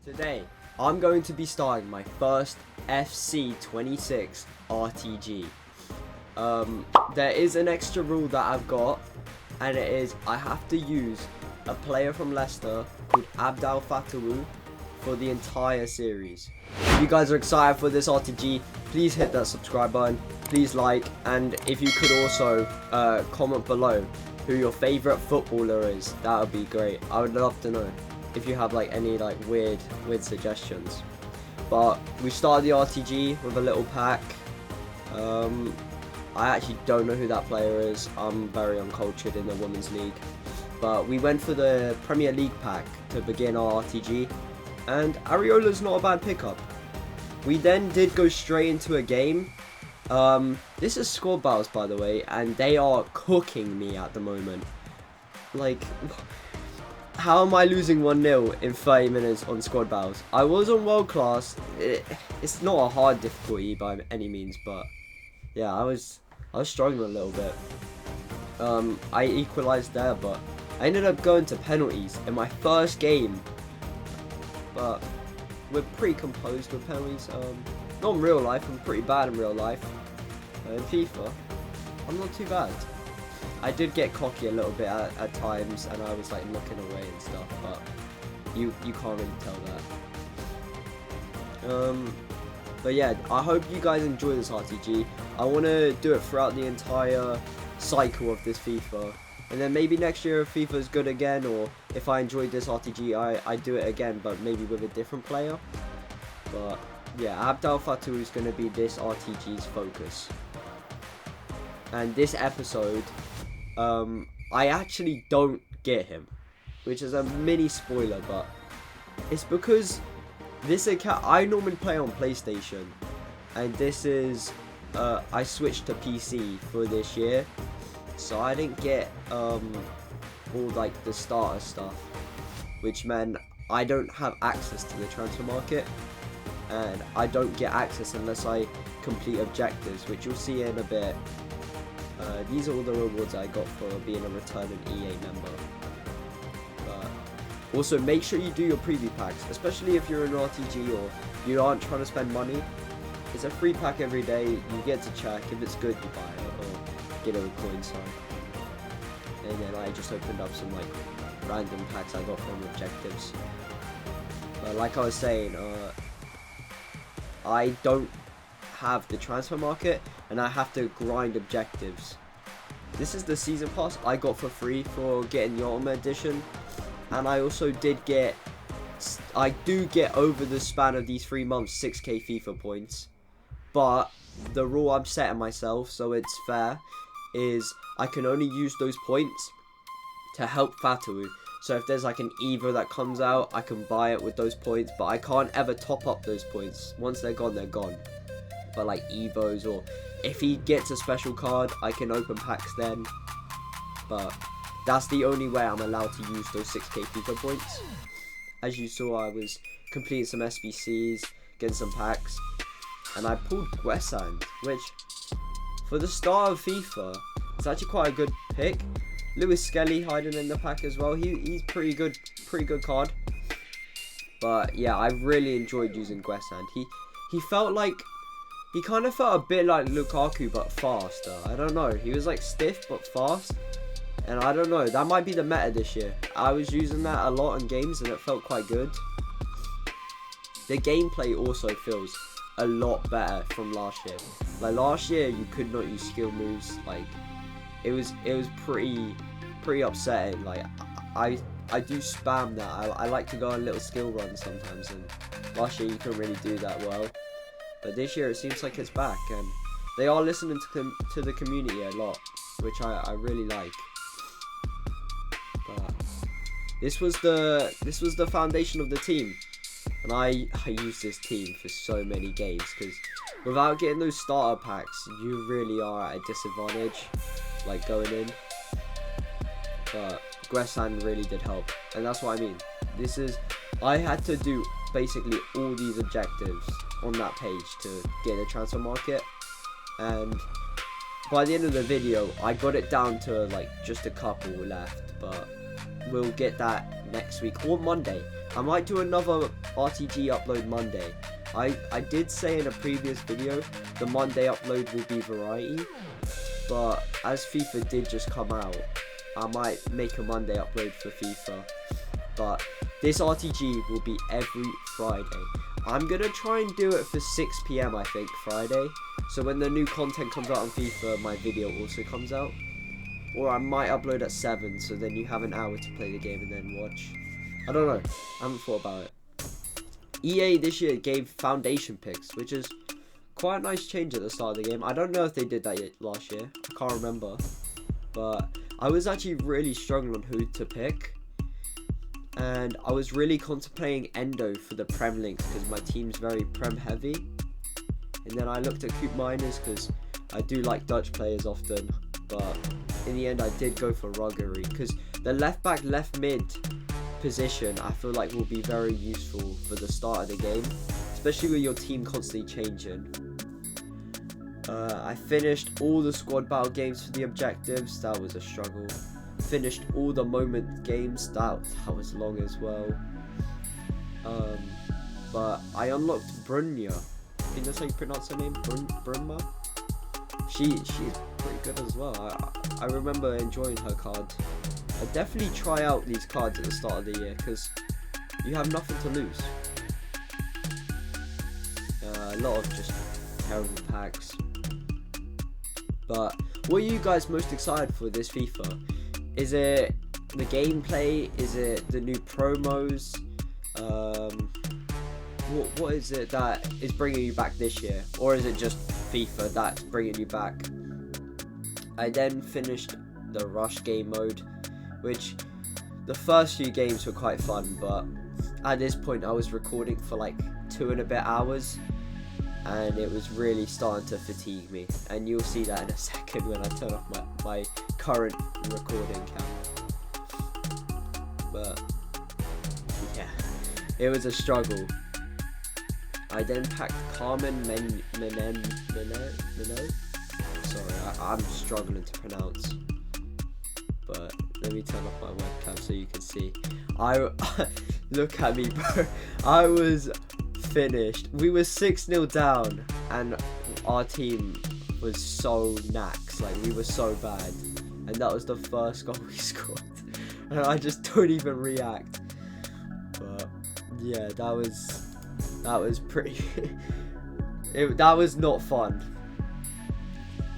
Today, I'm going to be starting my first FC26 RTG. There is an extra rule that I've got, and it is I have to use a player from Leicester called Abdul Fatawu for the entire series. If you guys are excited for this RTG, please hit that subscribe button, please like, and if you could also comment below who your favourite footballer is, that would be great. I would love to know if you have like any like weird suggestions. But we started the RTG with a little pack. I actually don't know who that player is. I'm very uncultured in the Women's League. But we went for the Premier League pack to begin our RTG, and Areola's not a bad pickup. We then did go straight into a game. This is squad battles, by the way, and they are cooking me at the moment. Like, how am I losing 1-0 in 30 minutes on squad battles? I was on world class. It's not a hard difficulty by any means, but yeah, I was struggling a little bit. I equalized there, but I ended up going to penalties in my first game. But we're pretty composed with penalties. Not in real life. I'm pretty bad in real life. In FIFA, I'm not too bad. I did get cocky a little bit at times, and I was like looking away and stuff, but you can't really tell that. But yeah, I hope you guys enjoy this RTG. I want to do it throughout the entire cycle of this FIFA, and then maybe next year if FIFA is good again, or if I enjoyed this RTG, I do it again, but maybe with a different player. But yeah, Abdul Fatawu is going to be this RTG's focus. And this episode, I actually don't get him, which is a mini spoiler, but it's because this account, I normally play on PlayStation, and this is, I switched to PC for this year, so I didn't get all like the starter stuff, which meant I don't have access to the transfer market, and I don't get access unless I complete objectives, which you'll see in a bit. These are all the rewards I got for being a returning EA member. But also, make sure you do your preview packs, especially if you're an RTG or you aren't trying to spend money. It's a free pack every day. You get to check. If it's good, you buy it or get it with coins. Sorry. And then I just opened up some like random packs I got from objectives. But like I was saying, I don't have the transfer market, and I have to grind objectives. This is the season pass I got for free for getting the Ultimate Edition, and I also do get over the span of these 3 months 6k FIFA points. But the rule I'm setting myself, so it's fair, is I can only use those points to help Fatawu. So if there's like an Evo that comes out, I can buy it with those points, but I can't ever top up those points. Once they're gone, they're gone. But like Evos, or if he gets a special card, I can open packs then. But that's the only way I'm allowed to use those 6k FIFA points. As you saw, I was completing some SBCs, getting some packs, and I pulled Guessand, which for the start of FIFA, it's actually quite a good pick. Lewis Skelly hiding in the pack as well. He's pretty good card. But yeah, I really enjoyed using Guessand. He felt like, he kind of felt a bit like Lukaku, but faster. I don't know. He was like stiff, but fast. And I don't know. That might be the meta this year. I was using that a lot in games, and it felt quite good. The gameplay also feels a lot better from last year. Like last year, you could not use skill moves. Like it was pretty upsetting. Like I do spam that. I like to go on little skill runs sometimes, and last year you couldn't really do that well. But this year it seems like it's back, and they are listening to the community a lot, which I really like. But this was the foundation of the team, and I used this team for so many games, because without getting those starter packs, you really are at a disadvantage, like going in. But Guessand really did help, and that's what I mean. I had to do basically all these objectives on that page to get the transfer market, and by the end of the video I got it down to like just a couple left, but we'll get that next week or Monday. I might do another RTG upload Monday. I did say in a previous video the Monday upload will be variety, but as FIFA did just come out, I might make a Monday upload for FIFA. But this RTG will be every Friday. I'm gonna try and do it for 6 PM I think Friday, so when the new content comes out on FIFA, my video also comes out. Or I might upload at 7, so then you have an hour to play the game and then watch. I don't know, I haven't thought about it. EA this year gave foundation picks, which is quite a nice change at the start of the game. I don't know if they did that yet last year, I can't remember. But I was actually really struggling on who to pick. And I was really contemplating Endo for the Prem links because my team's very Prem heavy. And then I looked at Coop Miners because I do like Dutch players often. But in the end I did go for Ruggery because the left back, left mid position I feel like will be very useful for the start of the game. Especially with your team constantly changing. I finished all the squad battle games for the objectives. That was a struggle. Finished all the moment games. That was long as well. But I unlocked Brunya. I think that's how you pronounce her name. Brunma. She's pretty good as well. I remember enjoying her card. I definitely try out these cards at the start of the year because you have nothing to lose. A lot of just terrible packs. But what are you guys most excited for this FIFA? Is it the gameplay? Is it the new promos? What is it that is bringing you back this year? Or is it just FIFA that's bringing you back? I then finished the rush game mode, which the first few games were quite fun, but at this point I was recording for like 2 and a bit hours. And it was really starting to fatigue me, and you'll see that in a second when I turn off my current recording camera. But yeah, it was a struggle. I then packed Carmen Menino. Sorry, I'm struggling to pronounce. But let me turn off my webcam so you can see. Look at me, bro. I was finished. We were 6-0 down and our team was so nax, like we were so bad, and that was the first goal we scored and I just don't even react. But yeah, that was pretty that was not fun,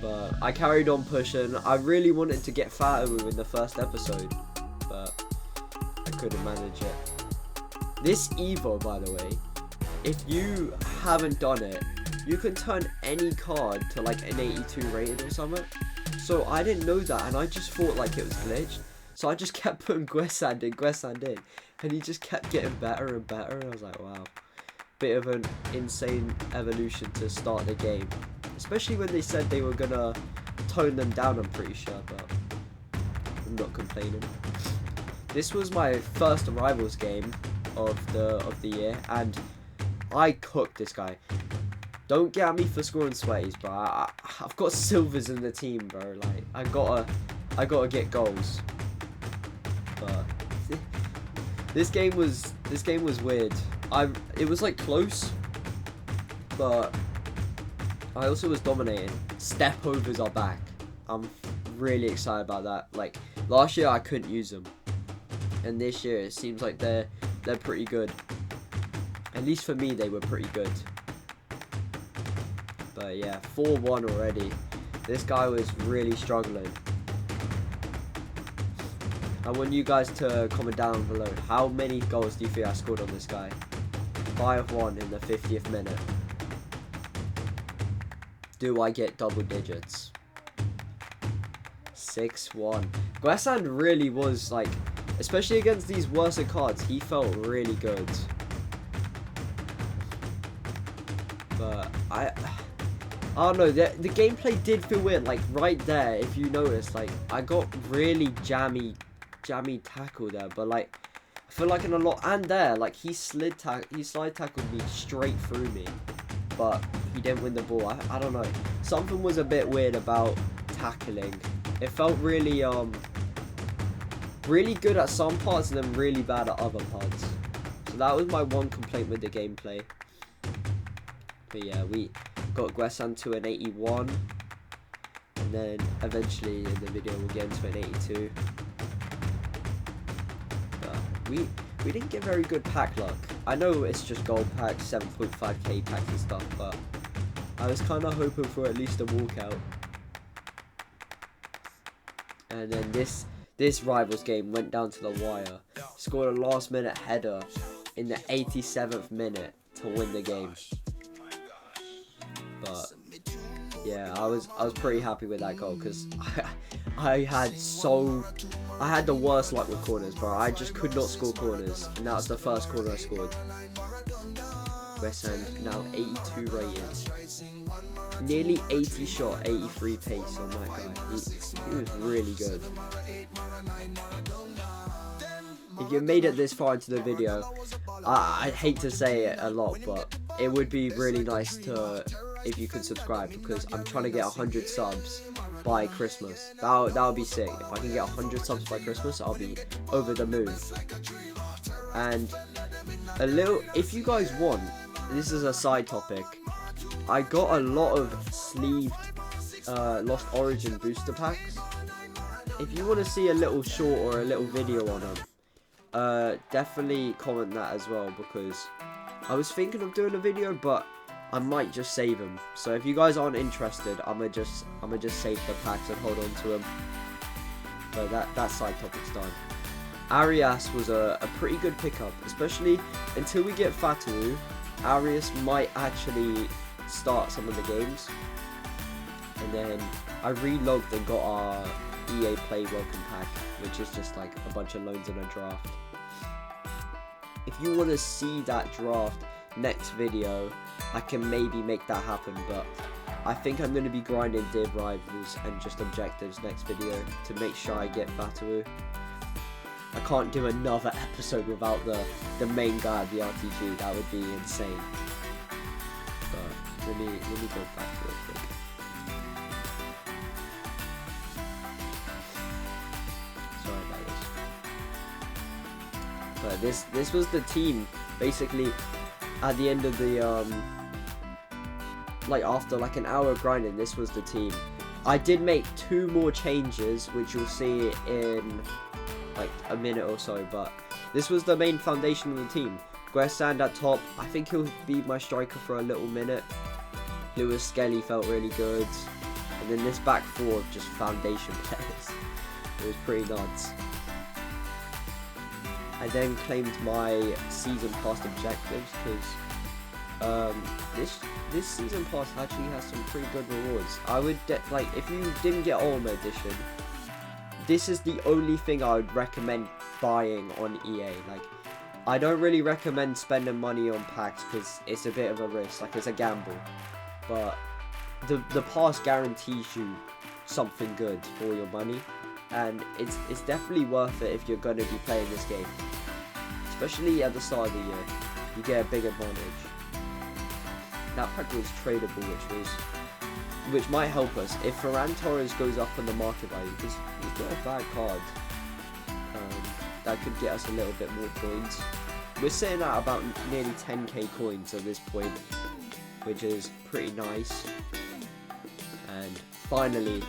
but I carried on pushing. I really wanted to get Fatawu in the first episode, but I couldn't manage it. This Evo, by the way, if you haven't done it, you can turn any card to like an 82 rated or something. So I didn't know that, and I just thought like it was glitched. So I just kept putting Guessand in, and he just kept getting better and better. And I was like, wow, bit of an insane evolution to start the game. Especially when they said they were gonna tone them down, I'm pretty sure, but I'm not complaining. This was my first Rivals game of the year, and I cooked this guy. Don't get at me for scoring sweaties, bro. I've got silvers in the team, bro. Like I gotta get goals. But this game was weird. It was like close, but I also was dominating. Step overs are back. I'm really excited about that. Like last year I couldn't use them, and this year it seems like they're pretty good. At least for me, they were pretty good. But yeah, 4-1 already. This guy was really struggling. I want you guys to comment down below. How many goals do you think I scored on this guy? 5-1 in the 50th minute. Do I get double digits? 6-1. Guessand really was like, especially against these worse cards, he felt really good. But I don't know, the gameplay did feel weird. Like right there, if you notice, like I got really jammy tackle there, but like I feel like in a lot, and there, like he slide tackled me straight through me, but he didn't win the ball. I don't know, something was a bit weird about tackling. It felt really really good at some parts and then really bad at other parts. So that was my one complaint with the gameplay. But yeah, we got Guesan to an 81. And then eventually in the video we'll get into an 82. But we didn't get very good pack luck. I know it's just gold packs, 7.5k packs and stuff, but I was kind of hoping for at least a walkout. And then this Rivals game went down to the wire. Scored a last minute header in the 87th minute to win the game. But yeah, I was pretty happy with that goal because I had the worst luck with corners, bro. I just could not score corners, and that was the first corner I scored. West Ham now 82 rated, nearly 80 shot, 83 pace on that guy. He was really good. If you made it this far into the video, I hate to say it a lot, but it would be really nice if you could subscribe, because I'm trying to get 100 subs by Christmas. That would be sick. If I can get 100 subs by Christmas, I'll be over the moon. And if you guys want, this is a side topic, I got a lot of sleeved Lost Origin booster packs. If you want to see a little short or a little video on them, definitely comment that as well, because I was thinking of doing a video, but I might just save them. So if you guys aren't interested, I'ma just save the packs and hold on to them. But that side topic's done. Arias was a pretty good pickup, especially until we get Fatawu. Arias might actually start some of the games. And then I relogged and got our EA Play Welcome Pack, which is just like a bunch of loans in a draft. If you want to see that draft next video, I can maybe make that happen, but I think I'm going to be grinding Div Rivals and just objectives next video to make sure I get Fatawu. I can't do another episode without the main guy of the RTG. That would be insane. But let me go back real quick. Sorry about this. But this was the team basically at the end of the like after like an hour of grinding. This was the team. I did make 2 more changes, which you'll see in like a minute or so, but this was the main foundation of the team. Guesan at top, I think he'll be my striker for a little minute. Lewis Skelly felt really good, and then this back 4 of just foundation players. It was pretty nuts. I then claimed my season pass objectives because this season pass actually has some pretty good rewards. I would like, if you didn't get Ultimate Edition, this is the only thing I would recommend buying on EA. Like, I don't really recommend spending money on packs because it's a bit of a risk, like it's a gamble. But the pass guarantees you something good for your money, and it's definitely worth it if you're going to be playing this game. Especially at the start of the year, you get a big advantage. That pack was tradable, which might help us if Ferran Torres goes up on the market value, because he's got a bad card. That could get us a little bit more coins. We're sitting at about nearly 10k coins at this point, which is pretty nice. And finally,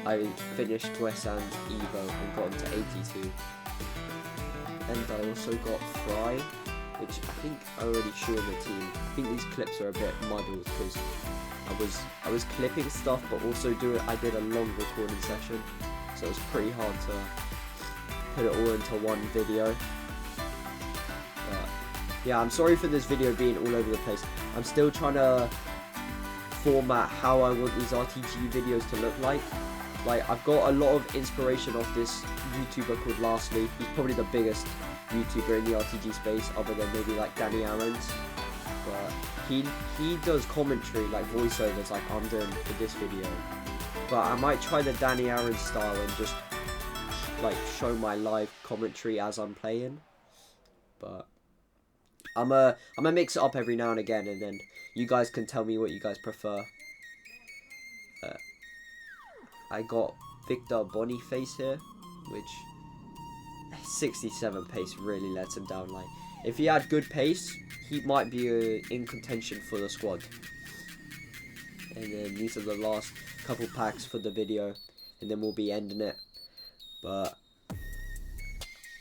I finished Guesan Evo and got him to 82. And I also got Fry, which I think I already showed the team. I think these clips are a bit muddled because I was clipping stuff, but also I did a long recording session, so it was pretty hard to put it all into one video. But yeah, I'm sorry for this video being all over the place. I'm still trying to format how I want these RTG videos to look like. Like, I've got a lot of inspiration off this YouTuber called Lastly. He's probably the biggest YouTuber in the RTG space, other than maybe like Danny Aarons. But he does commentary, like voiceovers, like I'm doing for this video. But I might try the Danny Aarons style and just like show my live commentary as I'm playing. But I'm gonna mix it up every now and again, and then you guys can tell me what you guys prefer. I got Victor Boniface here, which 67 pace really lets him down. Like, if he had good pace, he might be in contention for the squad. And then these are the last couple packs for the video, and then we'll be ending it. But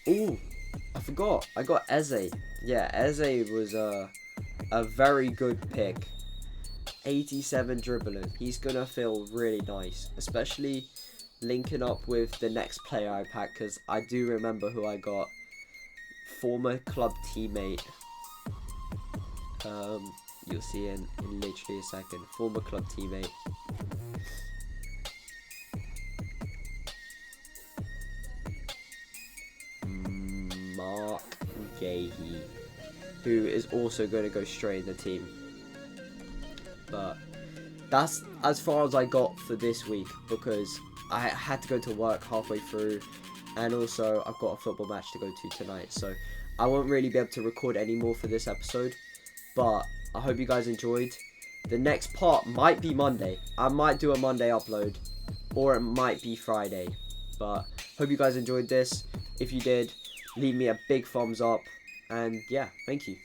ooh, I forgot, I got Eze. Yeah, Eze was a very good pick. 87 dribbling. He's gonna feel really nice, especially linking up with the next player I pack, because I do remember who I got. Former club teammate. You'll see in literally a second. Former club teammate. Mark Gahey, who is also going to go straight in the team. But that's as far as I got for this week, because I had to go to work halfway through, and also I've got a football match to go to tonight, so I won't really be able to record any more for this episode. But I hope you guys enjoyed. The next part might be Monday. I might do a Monday upload, or it might be Friday. But hope you guys enjoyed this. If you did, leave me a big thumbs up. And yeah, thank you.